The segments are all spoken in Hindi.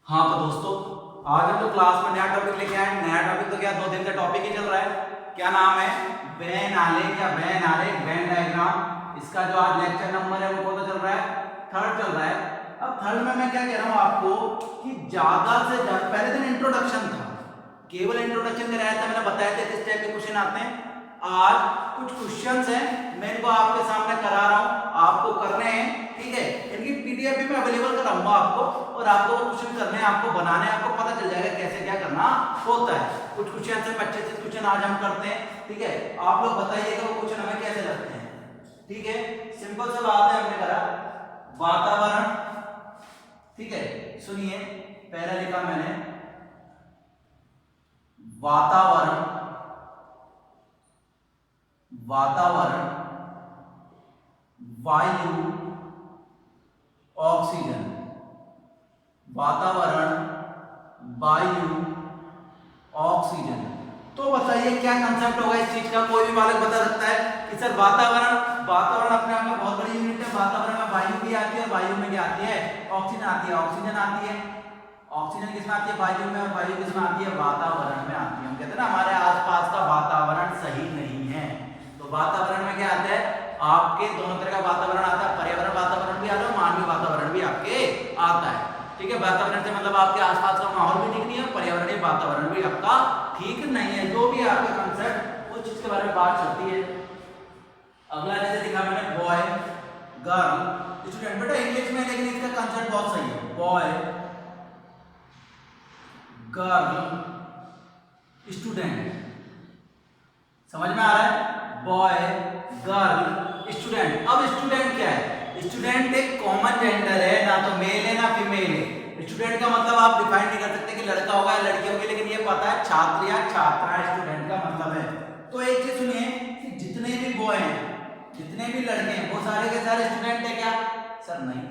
हाँ तो दोस्तों, आज हम जो क्लास में नया टॉपिक लेके आए। नया टॉपिक तो क्या, 2 दिन का टॉपिक ही चल रहा है। क्या नाम है? वेन आलेख या वेन आलेख, वेन डायग्राम। इसका जो आज लेक्चर नंबर है वो कौन सा चल रहा है? थर्ड चल रहा है। अब थर्ड में मैं क्या कह रहा हूँ आपको कि ज्यादा से ज्यादा, पहले दिन इंट्रोडक्शन था, केवल इंट्रोडक्शन में रहा था, मैंने बताया था किस टाइप के क्वेश्चन आते हैं। आज कुछ क्वेश्चंस हैं, मैं इनको आपके सामने करा रहा हूँ, आपको करने हैं, ठीक है। इनकी पीडीएफ भी मैं अवेलेबल कराऊंगा आपको, और आपको वो क्वेश्चन करने हैं, आपको बनाने हैं, आपको पता चल जाएगा कैसे क्या करना होता है। कुछ क्वेश्चन से 25 क्वेश्चन आज हम करते हैं, ठीक है। आप लोग बताइएगा वो क्वेश्चन हमें कैसे लगते हैं, ठीक है। सिंपल सा बात है, हमने करा वातावरण, ठीक है। सुनिए, पहला लिखा मैंने वातावरण, वातावरण, वायु, ऑक्सीजन, वातावरण, वायु, ऑक्सीजन। तो बताइए क्या कंसेप्ट होगा इस चीज का? कोई भी बालक बता सकता है कि सर वातावरण, वातावरण अपने आप में बहुत बड़ी यूनिट है। वातावरण में वायु भी आती है, और वायु में क्या आती है? ऑक्सीजन आती है। ऑक्सीजन आती है, ऑक्सीजन किसमें आती है? वायु में। और वायु किसमें आती है? वातावरण में आती है। हम कहते हैं ना हमारे आसपास का वातावरण सही नहीं है, तो वातावरण में क्या आता है? आपके दोनों तरह का वातावरण आता है। पर्यावरण वातावरण भी आता है, मानवीय वातावरण भी आपके आता है, ठीक है। वातावरण से मतलब आपके आसपास का माहौल भी ठीक नहीं है, पर्यावरणीय वातावरण भी आपका ठीक नहीं है। जो भी आपका कंसेप्ट उस चीज के बारे में बात चलती है। अगला जैसे लिखा मैंने बॉय, गर्ल, स्टूडेंट। बेटा इंग्लिश में, लेकिन इसका कंसेप्ट बहुत सही है। Boy, girl, student. समझ में आ रहा है? Boy, girl, student. अब स्टूडेंट क्या है? स्टूडेंट एक कॉमन जेंडर है, ना तो मेल है ना फीमेल है। स्टूडेंट का मतलब आप डिफाइन नहीं कर सकते कि लड़का होगा या लड़की होगी, लेकिन ये पता है छात्र या छात्रा स्टूडेंट का मतलब है। तो एक चीज सुनिए कि जितने भी बॉय हैं, जितने भी लड़के हैं, वो सारे के सारे स्टूडेंट है क्या? सर नहीं।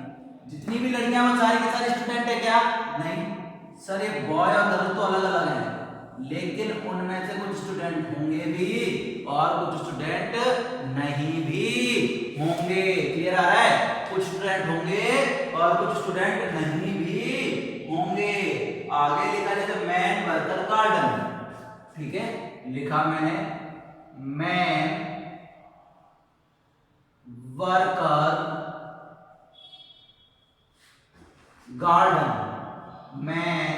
जितनी भी लड़कियां वो सारे के सारे स्टूडेंट है क्या? नहीं। सर ये बॉय और गर्ल तो अलग अलग हैं, लेकिन उनमें से कुछ स्टूडेंट होंगे भी और कुछ स्टूडेंट नहीं भी होंगे। क्लियर आ रहा है? कुछ स्टूडेंट होंगे और कुछ स्टूडेंट नहीं भी होंगे। आगे लिखा जैसे मैन वर्कर गार्डन, ठीक है। लिखा मैंने man worker garden, man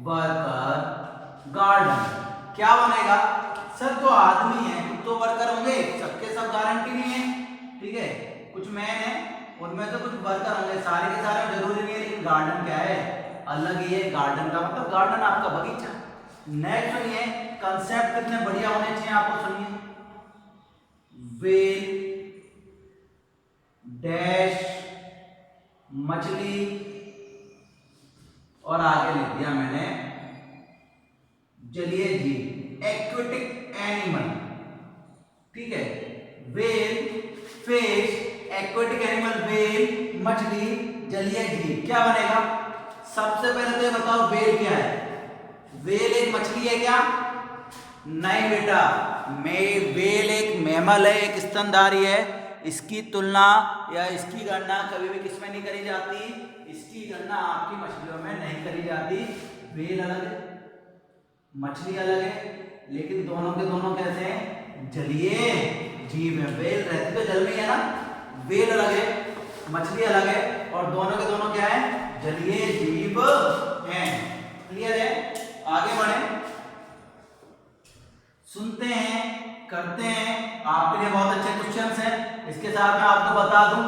worker garden. क्या बनेगा? सर जो आदमी है कुछ तो वर्कर होंगे, सबके सब गारंटी नहीं है, ठीक है। कुछ मैन है, उनमें तो कुछ वर्कर होंगे, सारे के सारे जरूरी नहीं है। लेकिन गार्डन क्या है? अलग ही है। गार्डन का मतलब गार्डन आपका बगीचा। नेक्स्ट सुनिए, कंसेप्ट कितने बढ़िया होने चाहिए आपको, सुनिए। वेल डैश मछली, और आगे लिख दिया मैंने जलीय जीव, एक्वेटिक एनिमल, ठीक है। Well, fish, aquatic animal, well, मछली, जलीय जीव। क्या बनेगा? सबसे पहले तो ये बताओ वेल क्या है? वेल एक मछली है क्या? नहीं बेटा, वेल एक मैमल है, एक स्तनधारी है। इसकी तुलना या इसकी गणना कभी भी किसमें नहीं करी जाती? इसकी गणना आपकी मछलियों में नहीं करी जाती। वेल अलग है, मछली अलग है, लेकिन दोनों के दोनों कैसे हैं? जलीय जीव है। वेल रहती तो जल में है ना। वेल अलग है, मछली अलग है, और दोनों के दोनों क्या है? जलीय जीव हैं। क्लियर है? आगे बढ़े, सुनते हैं, करते हैं। आपके लिए बहुत अच्छे क्वेश्चंस हैं। इसके साथ मैं आपको बता दूं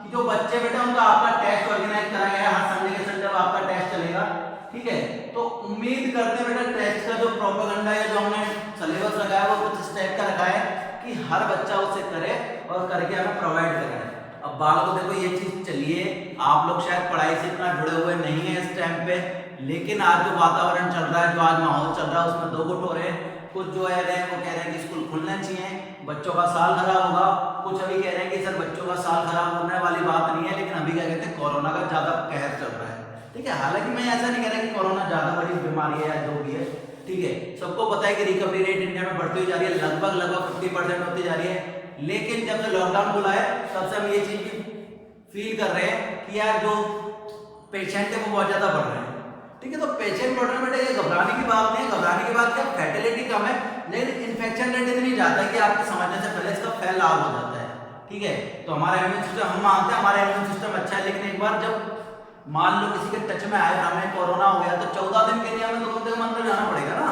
कि जो बच्चे बेटा उनका आपका टेस्ट ऑर्गेनाइज करा गया है, हर संडे के संडे आपका टेस्ट चलेगा, ठीक है। तो उम्मीद करते हैं बेटा टेस्ट का जो प्रोपेगेंडा है, जो हमने सिलेबस लगाया है, वो कुछ इस टाइप का रखा है कि हर बच्चा उसे करे और करके हमें प्रोवाइड करें। अब बाल को देखो, ये चीज चलिए, आप लोग शायद पढ़ाई से इतना जुड़े हुए नहीं है इस टाइम पे, लेकिन आज जो वातावरण चल रहा है, जो आज माहौल चल रहा है, उसमें दो गुट हो रहे हैं। कुछ जो है वो कह रहे हैं कि स्कूल खुलना चाहिए, बच्चों का साल खराब होगा। कुछ अभी कह रहे हैं कि सर बच्चों का साल खराब होने वाली बात नहीं है, लेकिन अभी क्या कहते हैं, कोरोना का ज्यादा कहर चल रहा है, ठीक है। हालांकि मैं ऐसा नहीं कह रहा कि कोरोना ज्यादा बड़ी बीमारी है या जो भी है, ठीक है। सबको पता है कि रिकवरी रेट इंडिया में बढ़ती हुई जा रही है, लगभग 50% होती जा रही है। लेकिन जब से लॉकडाउन खुला है, तब से हम ये चीज भी फील कर रहे हैं कि यार जो पेशेंट है वो बहुत ज्यादा बढ़ रहे हैं। ठीक है। तो पेशेंट बर्डन बेटा ये घबराने की बात नहीं है, घबराने की बात क्या, फैटेलिटी कम है लेकिन इन्फेक्शन रेट इतनी ज्यादा है कि आपके समझने से पहले इसका फैलाव हो जाता है। ठीक है, तो हमारा इम्यून सिस्टम, हम मानते हैं हमारा इम्यून सिस्टम अच्छा है, लेकिन एक बार जब मान लो किसी के टच में आए, हमें कोरोना हो गया, तो 14 दिन के लिए हमें तो कम से कम अंदर जाना पड़ेगा ना,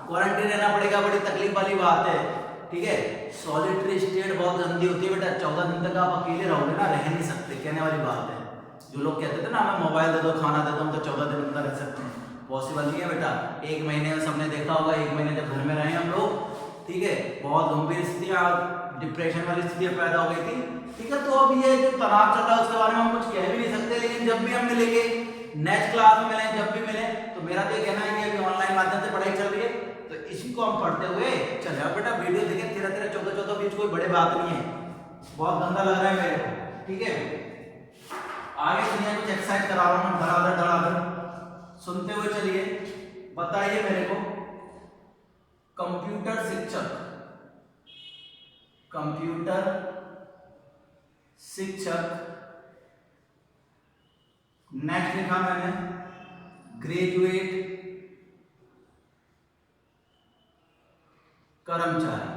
क्वारंटीन रहना पड़ेगा, बड़ी तकलीफ वाली बात है। ठीक है, सॉलिटरी स्टेट बहुत गंदी होती है बेटा, 14 दिन तक आप अकेले रहोगे ना, रह नहीं सकते, कहने वाली बात है। जो लोग कहते थे ना हमें मोबाइल दे दो, खाना दे दो, हम तो 14 दिन अंदर रह सकते हैं, पॉसिबल नहीं है बेटा। एक महीने में सबने देखा होगा, एक महीने जब घर में रहे हम लोग, ठीक है, बहुत गंभीर स्थितियां, डिप्रेशन वाली स्थितियां पैदा हो गई थी। ठीक है, तो अब ये जो तनाव चल रहा है उसके बारे में हम कुछ कह भी नहीं सकते, लेकिन जब भी हम मिलेंगे, नेक्स्ट क्लास में मिलें, जब भी मिले, तो मेरा तो ये कहना है कि अभी ऑनलाइन माध्यम से पढ़ाई चल रही है, तो इसी को हम पढ़ते हुए चल जाओ बेटा। वीडियो देखें 13-13, 14-14 बीच, कोई बड़ी बात नहीं है, बहुत गंदा लग रहा है मेरे को। ठीक है, आगे सुनिए, कुछ एक्सरसाइज करा रहा हूं धड़ाधड़, सुनते हुए चलिए। बताइए मेरे को, कंप्यूटर शिक्षक, कंप्यूटर शिक्षक, नेक्स्ट लिखा मैंने ग्रेजुएट कर्मचारी,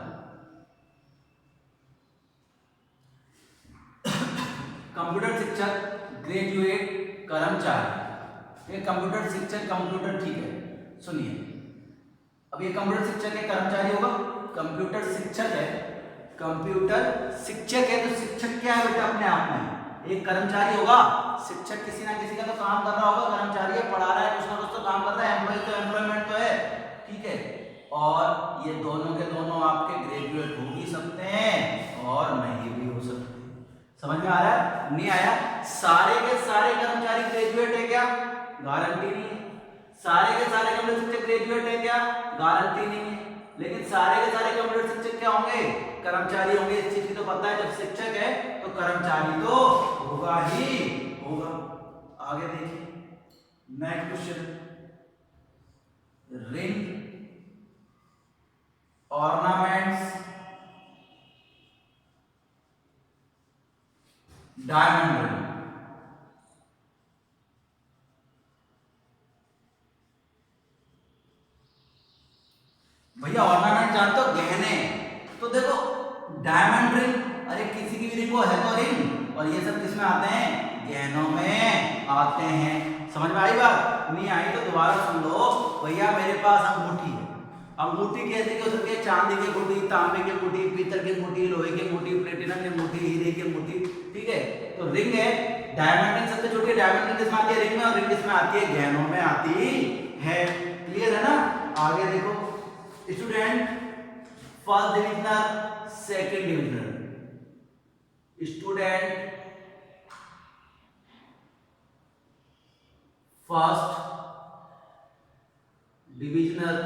कंप्यूटर शिक्षक, ग्रेजुएट कर्मचारी। ये कंप्यूटर शिक्षक, कंप्यूटर, ठीक है, सुनिए, अब ये कंप्यूटर शिक्षक है, कर्मचारी होगा, कंप्यूटर शिक्षक है, कंप्यूटर शिक्षक है, तो शिक्षक क्या है बेटा अपने आप में, एक कर्मचारी होगा। शिक्षक किसी ना किसी का तो काम कर रहा होगा, कर्मचारी है, पढ़ा रहा है, कुछ ना कुछ तो काम कर रहा है, एम्प्लॉय तो एम्प्लॉयमेंट तो है। ठीक है, और ये दोनों के दोनों आपके ग्रेजुएट हो भी सकते हैं और नहीं भी हो सकते। समझ में आ रहा है, नहीं आया? सारे के सारे कर्मचारी ग्रेजुएट है क्या? गारंटी नहीं है। सारे के सारे कंप्यूटर शिक्षक ग्रेजुएट है क्या? गारंटी नहीं है। लेकिन सारे के सारे कंप्यूटर शिक्षक क्या होंगे? कर्मचारी होंगे। इस चीज की तो पता है, जब शिक्षक है तो कर्मचारी तो होगा ही होगा। आगे देखिए, next question, ring, ornaments, diamond ring. भैया ऑर्नामेंट जानते हो, गहने, तो देखो डायमंड रिंग, अरे किसी की भी रिंग वो है तो रिंग, और ये सब किसमें आते हैं? गहनों में आते हैं। समझ में आई बात? नहीं आई तो दोबारा सुन लो। भैया मेरे पास अंगूठी है, अंगूठी कैसी की हो सकती है? चांदी की अंगूठी, तांबे की अंगूठी, पीतल की अंगूठी, लोहे की अंगूठी, प्लेटिनम की अंगूठी, हीरे की अंगूठी। ठीक है, तो रिंग है, डायमंड रिंग सबसे छोटी डायमंड रिंग किसमें आती है? रिंग में। और रिंग किसमें आती है? गहनों में आती है। क्लियर है ना? आगे देखो student, first divisional, second divisional, student first divisional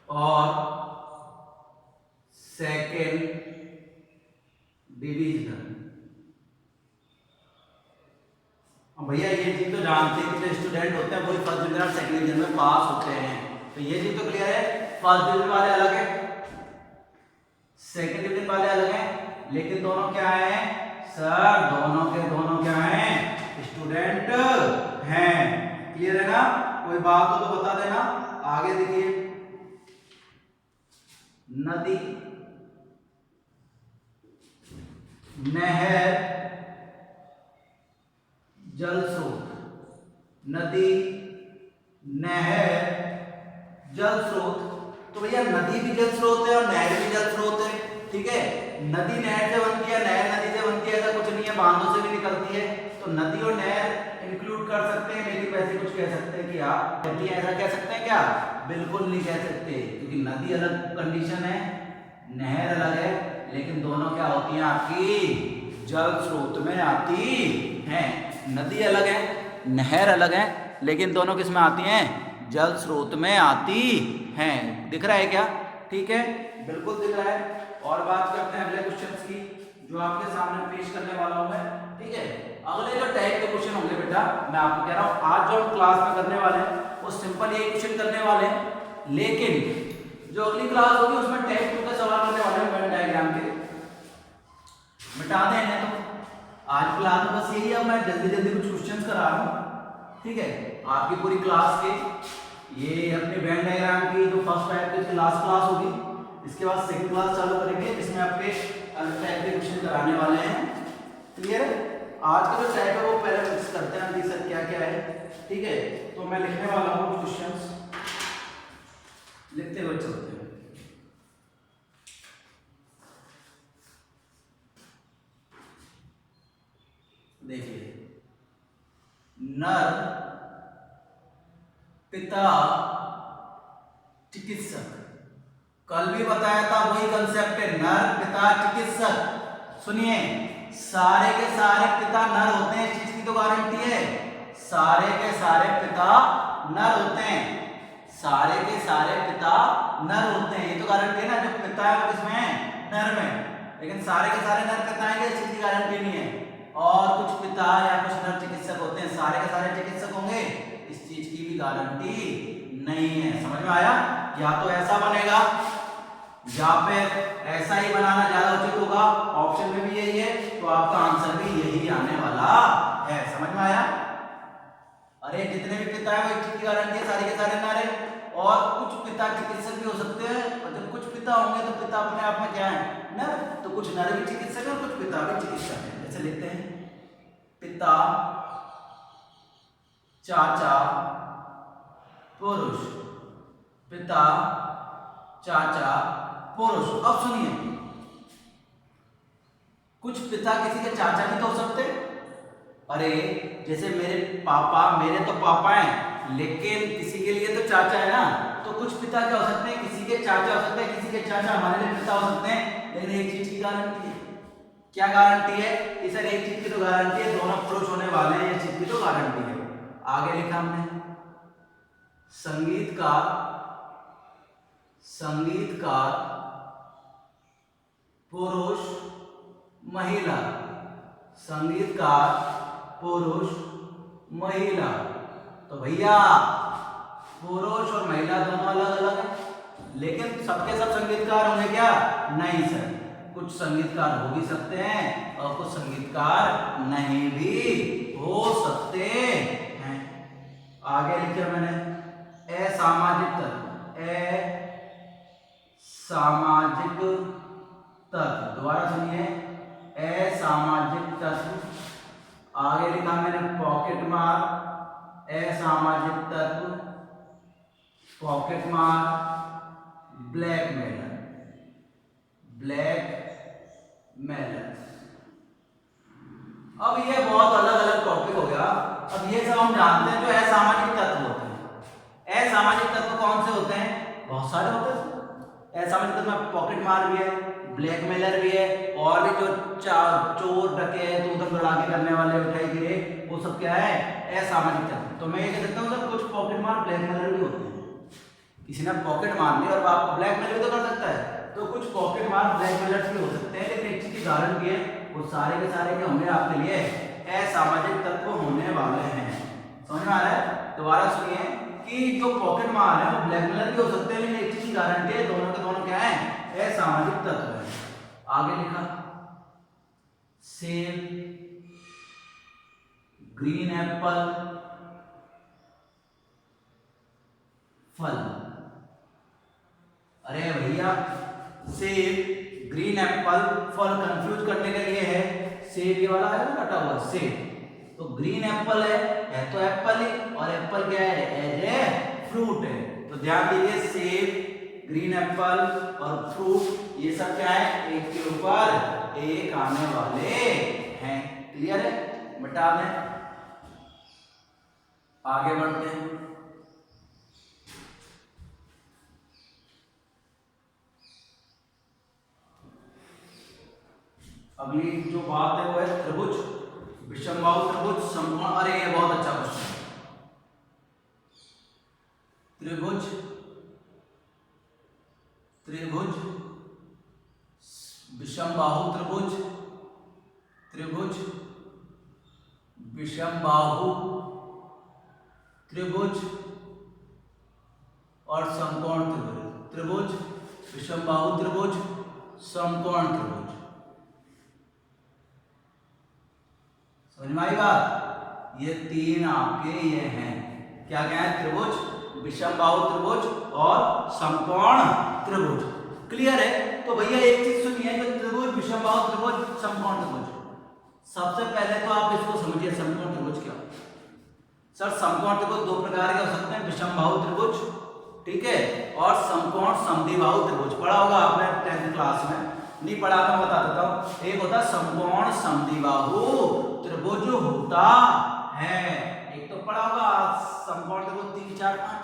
और सेकंड डिविजनल। भैया ये चीज तो जानते हैं कि जो स्टूडेंट होते हैं वही फर्स्ट डिवीजन और सेकंड डिवीजन में पास होते हैं, तो ये चीज तो क्लियर है। फर्स्ट डिवीजन वाले अलग है, सेकंड डिवीजन वाले अलग हैं, लेकिन दोनों क्या हैं सर? दोनों के दोनों क्या हैं? स्टूडेंट हैं। क्लियर है ना? कोई बात हो तो बता देना। आगे देखिए, नदी, नहर, जल स्रोत, नदी, नहर, जल स्रोत। तो भैया नदी भी जल स्रोत है और नहर भी जल स्रोत है। ठीक है, नदी नहर से बनती है, नहर नदी से बनती है, ऐसा कुछ नहीं है, बांधों से भी निकलती है। तो नदी और नहर इंक्लूड कर सकते हैं, लेकिन वैसे कुछ कह सकते हैं कि आप ऐसा कह सकते हैं क्या? बिल्कुल नहीं कह सकते, क्योंकि नदी अलग कंडीशन है, नहर अलग है, लेकिन दोनों क्या होती हैं आपकी? जल स्रोत में आती हैं। नदी अलग है, नहर अलग है, लेकिन दोनों किस में आती हैं? जल स्रोत में आती हैं। दिख रहा है क्या? ठीक है, बिल्कुल दिख रहा है। और बात करते हैं अगले क्वेश्चंस की, जो आपके सामने पेश करने वाला हूं मैं। ठीक है, अगले जो टाइप के क्वेश्चन होंगे बेटा, मैं आपको कह रहा हूं आज जो हम क्लास में करने वाले हैं वो सिंपल यही क्वेश्चन करने वाले हैं, लेकिन जो अगली क्लास होगी उसमें टाइप 2 के सवाल करने वाले हैं। वेन डायग्राम के मिटा दें इन्हें, तो आज क्लास में बस यही है, मैं जल्दी जल्दी कुछ क्वेश्चंस करा रहा हूँ, ठीक है। आपकी पूरी क्लास के ये अपने वेन डायग्राम की जो फर्स्ट टाइप की लास्ट क्लास होगी, इसके बाद सेकंड क्लास चालू करेंगे जिसमें आपके अलग टाइप के क्वेश्चन कराने वाले हैं। क्लियर है? आज का जो टाइप है वो पहले मिक्स करते हैं कि सर क्या क्या है, ठीक है। तो मैं लिखने वाला हूँ कुछ क्वेश्चंस, लिखते हुए चलते हैं। देखिए, नर पिता चिकित्सक, कल भी बताया था वही कंसेप्ट है, नर पिता चिकित्सक। सुनिए, सारे के सारे पिता नर होते हैं, इस चीज की तो गारंटी है। सारे के सारे पिता नर होते हैं, सारे के सारे पिता नर होते हैं, ये तो गारंटी है ना। जो पिता है वो किसमें है? नर में। लेकिन सारे के सारे नर पिता हैं, इस चीज की गारंटी नहीं है। और कुछ पिता या कुछ नर चिकित्सक होते हैं, सारे के सारे चिकित्सक होंगे, इस चीज की भी गारंटी नहीं है। समझ में आया? या तो ऐसा बनेगा या फिर ऐसा ही बनाना ज्यादा उचित होगा। ऑप्शन में भी यही है, तो आपका आंसर भी यही आने वाला है। समझ में आया? अरे जितने भी पिता है वो चीज की गारंटी है, सारे के सारे नर है। और कुछ पिता चिकित्सक भी हो सकते हैं, और जब कुछ पिता होंगे तो पिता अपने आप में क्या है? नर। तो कुछ नर भी चिकित्सक है और कुछ पिता भी चिकित्सक है। जैसे लिखते हैं, पिता चाचा पुरुष, पिता चाचा पुरुष। अब सुनिए, कुछ पिता किसी के चाचा भी तो हो सकते हैं। अरे जैसे मेरे पापा, मेरे तो पापा हैं, लेकिन किसी के लिए तो चाचा है ना। तो कुछ पिता क्या हो सकते हैं? किसी के चाचा हो सकते हैं, किसी के चाचा हमारे लिए पिता हो सकते हैं। लेकिन एक चीज की गारंटी है। क्या गारंटी है? कि सर एक चीज की तो गारंटी है, दोनों पुरुष होने वाले हैं, इस चीज की तो गारंटी है। आगे लिखा हमने, संगीतकार, संगीतकार पुरुष महिला, संगीतकार पुरुष महिला। तो भैया पुरुष और महिला दोनों अलग अलग है, लेकिन सबके सब संगीतकार होंगे क्या? नहीं सर, कुछ संगीतकार हो भी सकते हैं और कुछ संगीतकार नहीं भी हो सकते हैं। आगे लिखा मैंने, असामाजिक तत्व, असामाजिक तत्व। दोबारा सुनिए, असामाजिक तत्व। आगे लिखा मैंने पॉकेट मार, असामाजिक तत्व, पॉकेट मार, ब्लैकमेलर, ब्लैकमेलर। अब ये बहुत अलग अलग टॉपिक हो गया। अब ये सब हम जानते हैं जो असामाजिक तत्व होते हैं। असामाजिक तत्व कौन से होते हैं? बहुत सारे होते हैं। असामाजिक तत्व में पॉकेट मार भी है, ब्लैकमेलर भी है, और भी जो चोर डकैत तो उधर दौड़ा के करने वाले उठाई गिरे, वो सब क्या है? असामाजिक तत्व। तो मैं ये कह सकता हूँ सर कुछ पॉकेट मार ब्लैकमेलर भी होते हैं। किसी ने पॉकेट मार ली और आपको ब्लैकमेल भी तो कर सकता है, तो कुछ पॉकेट मार ब्लैकमेलर भी हो सकते हैं। लेकिन एक चीज की गारंटी है, वो सारे के सारे के होंगे आपके लिए असामाजिक तत्व होने वाले हैं। समझ में आ रहा है? दोबारा सुनिए कि जो पॉकेट मार है वो ब्लैकमेलर भी हो सकते हैं, लेकिन एक चीज की गारंटी है, दोनों के दोनों क्या है? असामाजिक तत्व है। आगे लिखा, सेब, ग्रीन एप्पल, फल। अरे भैया सेब, ग्रीन एप्पल, फल कंफ्यूज करने के लिए है। सेब ये वाला है ना कटा हुआ सेब, तो ग्रीन एप्पल है तो एप्पल ही, और एप्पल क्या है? एज ए फ्रूट है। तो ध्यान दीजिए, सेब, ग्रीन एप्पल और फ्रूट, ये सब क्या है? एक के ऊपर एक आने वाले हैं। क्लियर है? मिटा दें, आगे बढ़ते हैं। अगली जो बात है वो है त्रिभुज, विषमबाहु त्रिभुज, समकोण। अरे ये बहुत अच्छा क्वेश्चन है। त्रिभुज, त्रिभुज, विषमबाहु त्रिभुज, त्रिभुज, विषमबाहु त्रिभुज और समकोण त्रिभुज। त्रिभुज, विषमबाहु त्रिभुज, समकोण त्रिभुज। समझ में आई बात? ये तीन आपके ये हैं, क्या क्या है? त्रिभुज, विषमबाहु त्रिभुज और समकोण त्रिभुज। क्लियर है? तो भैया एक चीज सुनिए, जो त्रिभुज, विषमबाहु त्रिभुज, समकोण त्रिभुज, सबसे पहले तो आप इसको समझिए समकोण त्रिभुज क्या। सर समकोण त्रिभुज दो प्रकार के हो सकते हैं, विषमबाहु त्रिभुज, ठीक है, और समकोण समद्विबाहु त्रिभुज। पढ़ा होगा आपने 10th क्लास में, नहीं पढ़ा तो बता देता हूं। एक होता समकोण समद्विबाहु त्रिभुज होता है, एक तो पढ़ा होगा समकोण त्रिभुज 3 4 5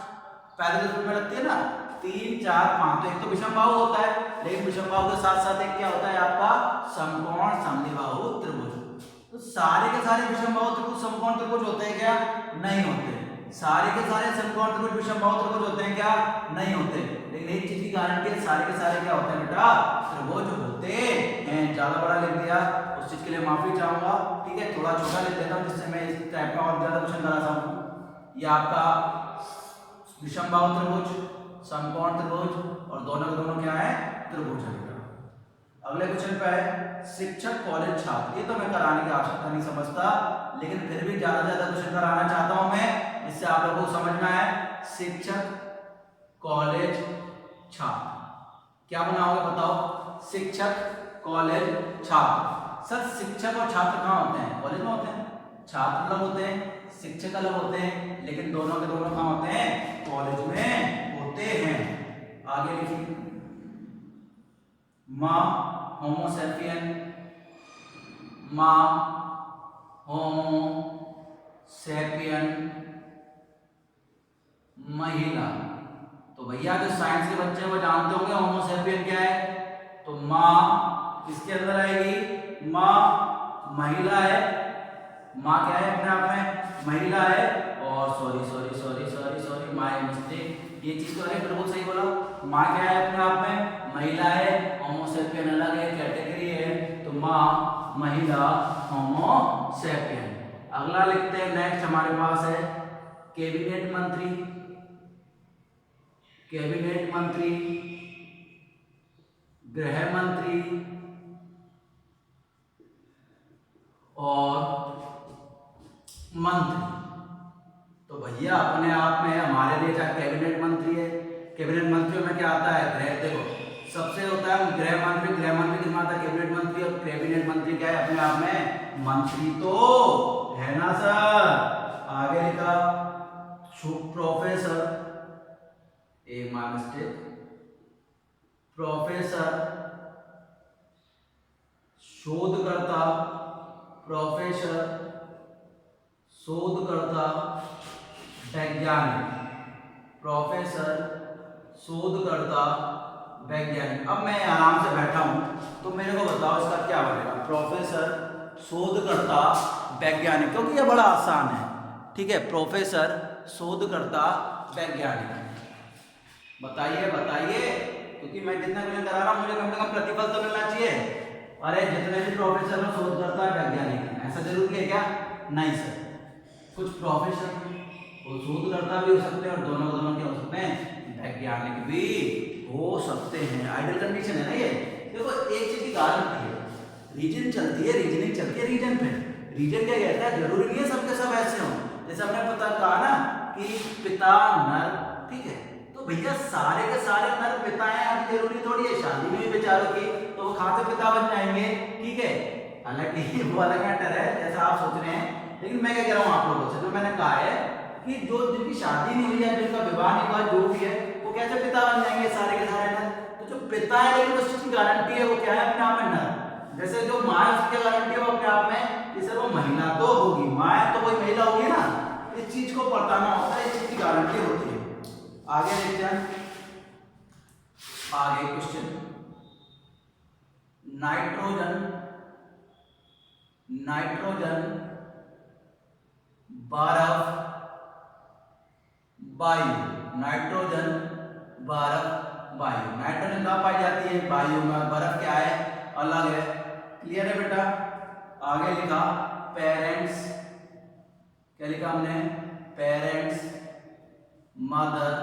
पैरेलल में लगती है ना, 3 4 5। तो एक तो विषमबाहु होता है, लेकिन विषमबाहु के साथ साथ एक क्या होता है आपका समकोण समद्विबाहु त्रिभुज। तो सारे के सारे विषमबाहु त्रिभुज समकोण त्रिभुज होते हैं क्या? नहीं होते। सारे के सारे समकोण त्रिभुज विषमबाहु त्रिभुज होते हैं क्या? नहीं होते। लेकिन एक चीज की गारंटी है, सारे के सारे क्या होते हैं बेटा? त्रिभुज होते हैं। ज्यादा बड़ा लिख दिया उस चीज के लिए माफी चाहूंगा, ठीक है, थोड़ा छोटा लिख देता हूं जिससे मैं इस टाइप का और ज्यादा क्वेश्चन करा सकूं। ये आपका विषमबाहु त्रिभुज, समकोण त्रिभुज, और दोनों के दोनों क्या है? त्रिभुज है। अगले क्वेश्चन पे है शिक्षक कॉलेज छात्र। ये तो मैं कराने की आवश्यकता नहीं समझता, लेकिन फिर भी ज्यादा ज्यादा क्वेश्चन कराना चाहता हूं मैं, इससे आप लोगों को समझना है। शिक्षक कॉलेज छात्र, क्या बनाओगे बताओ? शिक्षक कॉलेज छात्र। सर शिक्षक और छात्र कहाँ होते हैं? कॉलेज में होते हैं। छात्र अलग होते हैं, शिक्षक अलग होते हैं, लेकिन दोनों के दोनों कहाँ होते हैं? कॉलेज में होते हैं। आगे लिखिए, माँ होमोसेपियन, माँ होमोसेपियन महिला। तो भैया जो साइंस के बच्चे वो जानते होंगे होमोसेपियन क्या है। तो माँ किसके अंदर आएगी? माँ महिला है, माँ क्या है अपने आप में? महिला है। और sorry sorry sorry sorry sorry my mistake, ये चीज तो है बिल्कुल सही बोला। माँ क्या है अपने आप में? महिला है, होमोसेपियन अलग है, कैटेगरी है, तो माँ महिला होमोसेपियन। अगला लिखते हैं, नेक्स्ट हमारे पास है कैबिनेट मंत्री। कैबिनेट मंत्री, गृह मंत्री और मंत्री। तो भैया अपने आप में हमारे लिए चाहे कैबिनेट मंत्री है, कैबिनेट मंत्रियों में क्या आता है? गृह। देखो सबसे होता है गृह मंत्री, गृह मंत्री किसमें आता है? कैबिनेट मंत्री। और कैबिनेट मंत्री क्या है अपने आप में? मंत्री तो है ना सर। आगे लिखा professor, A my mistake, professor शोधकर्ता, प्रोफेसर शोधकर्ता वैज्ञानिक, प्रोफेसर शोधकर्ता वैज्ञानिक। अब मैं आराम से बैठा हूं तो मेरे को बताओ इसका क्या बनेगा? प्रोफेसर शोधकर्ता वैज्ञानिक, क्योंकि ये बड़ा आसान है, ठीक है। प्रोफेसर शोधकर्ता वैज्ञानिक, बताइए बताइए, क्योंकि मैं जितना क्वेश्चन करा रहा हूं मुझे कम से कम प्रतिफल तो मिलना चाहिए। अरे जितने भी प्रोफेसर और शोधकर्ता वैज्ञानिक, ऐसा जरूरी है क्या? नहीं सर, कुछ प्रोफेसर वो शोधकर्ता भी हो सकते हैं और दोनों क्या हो सकते हैं? वैज्ञानिक भी हो सकते हैं। आइडियल कंडीशन है ना ये। देखो एक चीज की गारंटी है, रीजन चलती है, रीजनिंग चलती है रीजन पे। रीजन क्या कहता है? जरूरी नहीं है सबके सब ऐसे हो। जैसे हमने पता कहा ना कि पिता नर, ठीक है, तो भैया सारे के सारे नर पिता हैं, अभी जरूरी थोड़ी है शादी में भी बेचारों की तो वो कहां से पिता बन जाएंगे, ठीक है। हालांकि वो अलग मैटर है जैसा आप सोच रहे हैं, लेकिन मैं क्या कह रहा हूँ आप लोगों से, जो मैंने कहा है कि जो जिनकी शादी नहीं हुई है, जिनका विवाह नहीं हुआ, जो भी है वो कैसे पिता बन जाएंगे सारे के सारे नर। तो जो पिता है लेकिन उस चीज की गारंटी है वो क्या है? अपने आप में नर। जैसे जो माँ है उसकी गारंटी है वो अपने आप में कि सर वो महिला तो होगी, माँ है तो कोई महिला होगी ना। इस चीज को पढ़ताना होता है, इस चीज की गारंटी होती है। आगे देखते हैं, आगे क्वेश्चन, नाइट्रोजन, नाइट्रोजन, बर्फ, वायु, नाइट्रोजन, बर्फ, वायु। नाइट्रोजन कहाँ पाई जाती है? वायु में। बर्फ क्या है? अलग है। क्लियर है बेटा? आगे लिखा पेरेंट्स, क्या लिखा हमने? पेरेंट्स, मदर,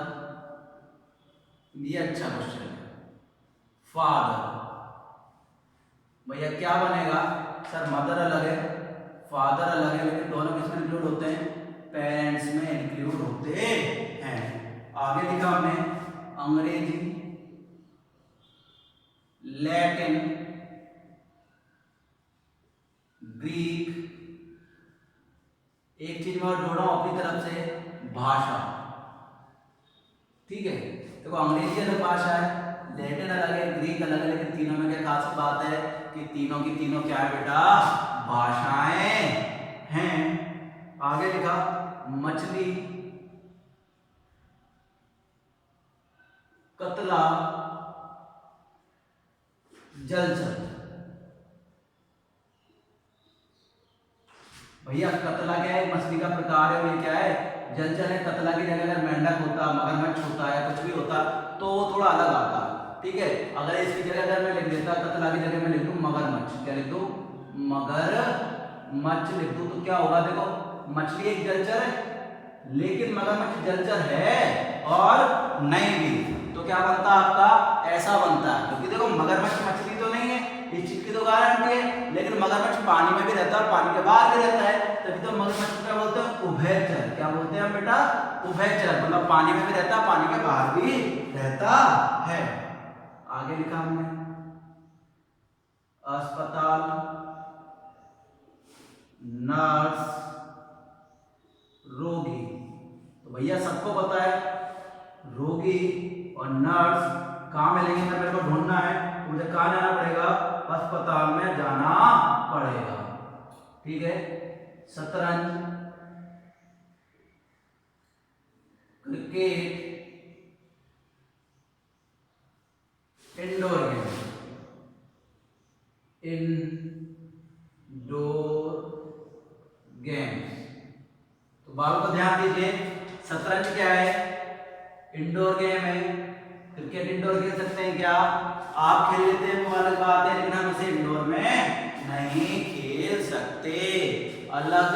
ये अच्छा क्वेश्चन है। फादर, भैया क्या बनेगा? सर मदर अलग है, फादर अलग है लेकिन दोनों किसमें इंक्लूड होते हैं, पेरेंट्स में इंक्लूड होते हैं। आगे लिखा हमने अंग्रेजी, लैटिन, ग्रीक, एक चीज मैं और जोड़ रहा हूं अपनी तरफ से, भाषा। ठीक है, देखो अंग्रेजी अलग भाषा है, लैटिन अलग है, ग्रीक अलग है, लेकिन तीनों में क्या खास बात है कि तीनों की तीनों क्या है बेटा, भाषाएं हैं। आगे लिखा मछली, कतला, जलचर। भैया कतला क्या है, मछली का प्रकार है, ये क्या है, जलचर है। कतला की जगह अगर मेंढक होता, मगरमच्छ होता है, कुछ भी होता तो थोड़ा अलग आता। ठीक है, अगर इसकी जगह अगर मैं लिख देता कतला की जगह मैं लिख दूं मगरमच्छ, क्या लिख दूं, मगरमच्छ लिख दूं, तो क्या होगा, देखो मछली एक जलचर है लेकिन मगरमच्छ जलचर है और नहीं भी, तो क्या बनता आपका, ऐसा बनता है। क्योंकि देखो मगरमच्छ मछली तो नहीं है, इस चीज की तो गारंटी है, लेकिन मगरमच्छ पानी में भी रहता है और पानी के बाहर भी रहता है, तभी तो मगरमच्छ क्या बोलते हैं, उभयचर। क्या बोलते हैं बेटा, उभयचर, मतलब पानी में भी रहता है, पानी के बाहर भी रहता है। आगे लिखा हमने अस्पताल, नर्स, रोगी। तो भैया सबको पता है रोगी और नर्स कहाँ मिलेंगे, मेरे को ढूंढना है, तो मुझे कहाँ जाना पड़ेगा, अस्पताल में जाना पड़ेगा। ठीक है, शतरंज, cricket, indoor game, indoor games. तो बालों को ध्यान दीजिए, शतरंज क्या है, इंडोर गेम है। क्रिकेट इंडोर खेल सकते हैं क्या, आप खेल लेते हैं वो अलग बात है, लेकिन हम इसे इंडोर में नहीं खेल सकते, अलग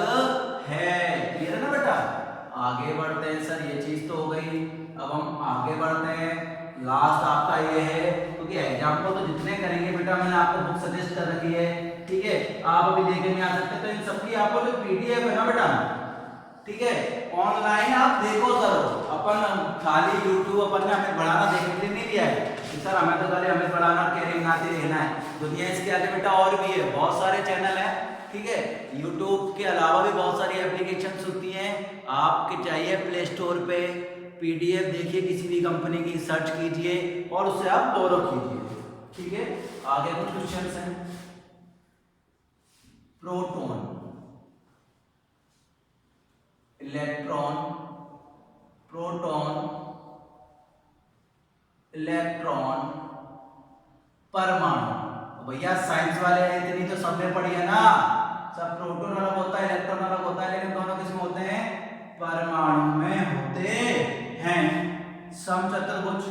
है। क्लियर है ना बेटा। आगे बढ़ते हैं, सर ये चीज तो हो गई, अब हम आगे बढ़ते हैं। लास्ट आपका ये है, क्योंकि एग्जाम्पल तो जितने करेंगे बेटा, मैंने आपको बुक सजेस्ट कर रखी है। ठीक है, आप अभी देखे नहीं आ सकते, तो इन सबकी आपको जो पीडीएफ है ना बेटा, ठीक है, ऑनलाइन आप देखो सर। अपन खाली यूट्यूब अपन ने हमें बढ़ाना देखने के लिए नहीं दिया है कि सर हमें तो खाली हमें बढ़ाना कैरियर नाते रहना है। दुनिया इसके आगे बेटा और भी है, बहुत सारे चैनल हैं। ठीक है, यूट्यूब के अलावा भी बहुत सारी एप्लीकेशंस होती हैं, आपके चाहिए प्ले स्टोर पे पीडीएफ देखिए, किसी भी कंपनी की सर्च कीजिए और उससे आप बोरो कीजिए। ठीक है, आगे कुछ क्वेश्चंस हैं। प्रोटॉन, इलेक्ट्रॉन, प्रोटॉन, इलेक्ट्रॉन, परमाणु। तो भैया साइंस वाले इतनी तो सबने पढ़ी है ना, सब प्रोटॉन अलग होता है, इलेक्ट्रॉन अलग होता है, लेकिन दोनों किसमें होते हैं, परमाणु में होते हैं। समचतुर्भुज,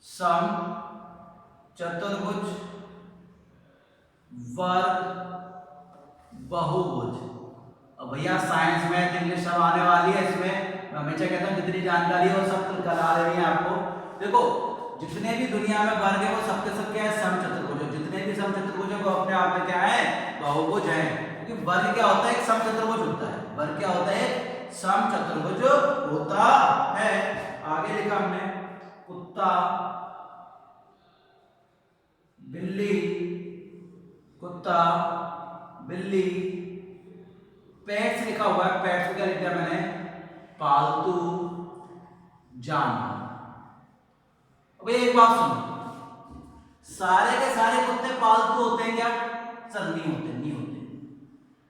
समचतुर्भुज, वर्ग, बहुभुज। अब भैया साइंस में इंग्लिश सब आने वाली है, इसमें मैं हमेशा कहता हूँ जितनी जानकारी है वो सब करा रही है आपको। देखो जितने भी दुनिया में वर्ग है वो सबके सब क्या है, समचतुर्भुज। जितने भी समचतुर्भुज है वो अपने आप में क्या है, बहुभुज है। क्योंकि वर्ग क्या होता है, एक समचतुर्भुज होता है। वर्ग क्या होता है, समचतुर्भुज होता है। आगे लिखा हमने कुत्ता, बिल्ली, कुत्ता, बिल्ली, पेट्स लिखा हुआ है, पेट्स क्या लिख दिया मैंने, पालतू जानवर। अब एक बात सुनो, सारे के सारे कुत्ते पालतू होते हैं क्या, सर नहीं होते, नहीं होते।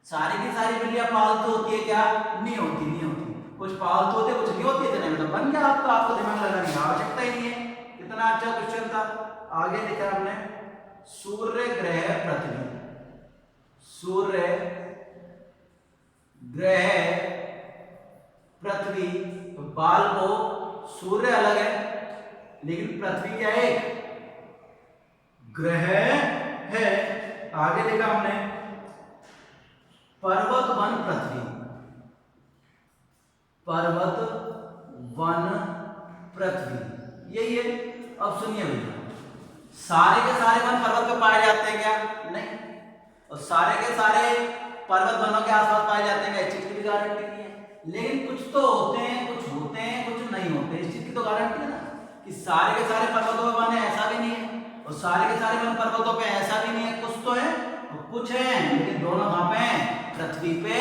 सारी की सारी बिल्लियां पालतू होती है क्या, नहीं होती, नहीं होती। कुछ पालतू होते कुछ नहीं होती, इतने मतलब बन गया आपका, आपको दिमाग लगाने की आवश्यकता ही नहीं है। कितना अच्छा क्वेश्चन था। आगे लिखा हमने सूर्य ग्रह पृथ्वी, सूर्य ग्रह पृथ्वी। तो बाल को सूर्य अलग है लेकिन पृथ्वी क्या है, ग्रह है। आगे लिखा हमने पर्वत वन पृथ्वी, पर्वत वन पृथ्वी, यही है। अब सुनिए भैया, सारे के सारे वन पर्वत पे पाए जाते हैं क्या, नहीं। और सारे के सारे पर्वत वनों के आसपास पाए जाते हैं, इस चीज की भी गारंटी नहीं है। लेकिन कुछ तो होते हैं, कुछ होते हैं, कुछ नहीं होते, इस चीज की तो गारंटी है ना कि सारे के सारे पर्वतों पे वन है, ऐसा भी नहीं है, और सारे के सारे वन पर्वतों पे ऐसा भी नहीं है, कुछ तो है और कुछ है, लेकिन दोनों कहाँ पे हैं? पृथ्वी पे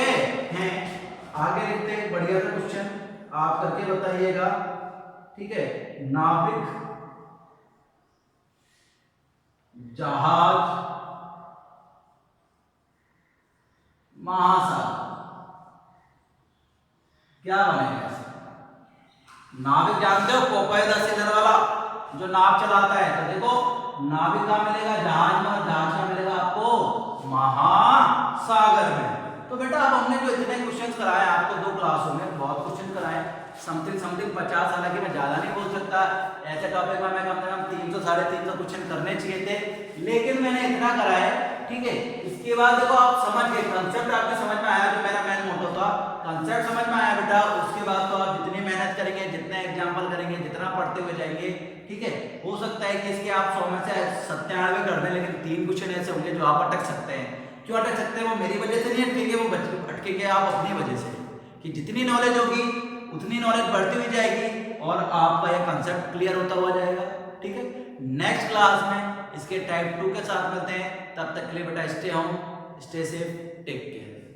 हैं। आगे लिखते हैं बढ़िया सा क्वेश्चन, आप करके बताइएगा, ठीक है। नाविक जहाज महासागर क्या बनेगा? नाविक जानते हो, पोपाई द सेलर वाला जो नाव चलाता है, तो देखो नाविक का मिलेगा जहाज में, और जहाज का मिलेगा आपको महासागर में। तो बेटा अब हमने जो इतने क्वेश्चंस कराए आपको 2 क्लासों में, बहुत क्वेश्चन कराए, समथिंग 50, हालांकि मैं ज्यादा नहीं बोल सकता, ऐसे टॉपिक में मैं कम से कम 300 350 क्वेश्चन करने चाहिए थे, लेकिन मैंने इतना कराया, ठीक है। इसके बाद देखो आप समझ गए, कंसेप्ट आपको समझ में आया, जो मेरा मेन मोटो था, कंसेप्ट समझ में आया बेटा। उसके बाद तो आप जितनी मेहनत करेंगे, जितने एग्जाम्पल करेंगे, जितना पढ़ते हुए जाएंगे, ठीक है, हो सकता है कि इसके आप 100 में से 97 कर दें, लेकिन 3 क्वेश्चन ऐसे होंगे जो आप अटक सकते हैं। क्यों अटक सकते हैं? वो मेरी वजह से नहीं अटकेंगे, वो अटकेंगे आप अपनी वजह से, कि जितनी नॉलेज होगी उतनी नॉलेज बढ़ती हुई जाएगी और आपका यह कंसेप्ट क्लियर होता हुआ जाएगा, ठीक है। नेक्स्ट क्लास में इसके टाइप 2 के साथ मिलते हैं, तब तक के लिए बेटा stay home, stay safe, take care.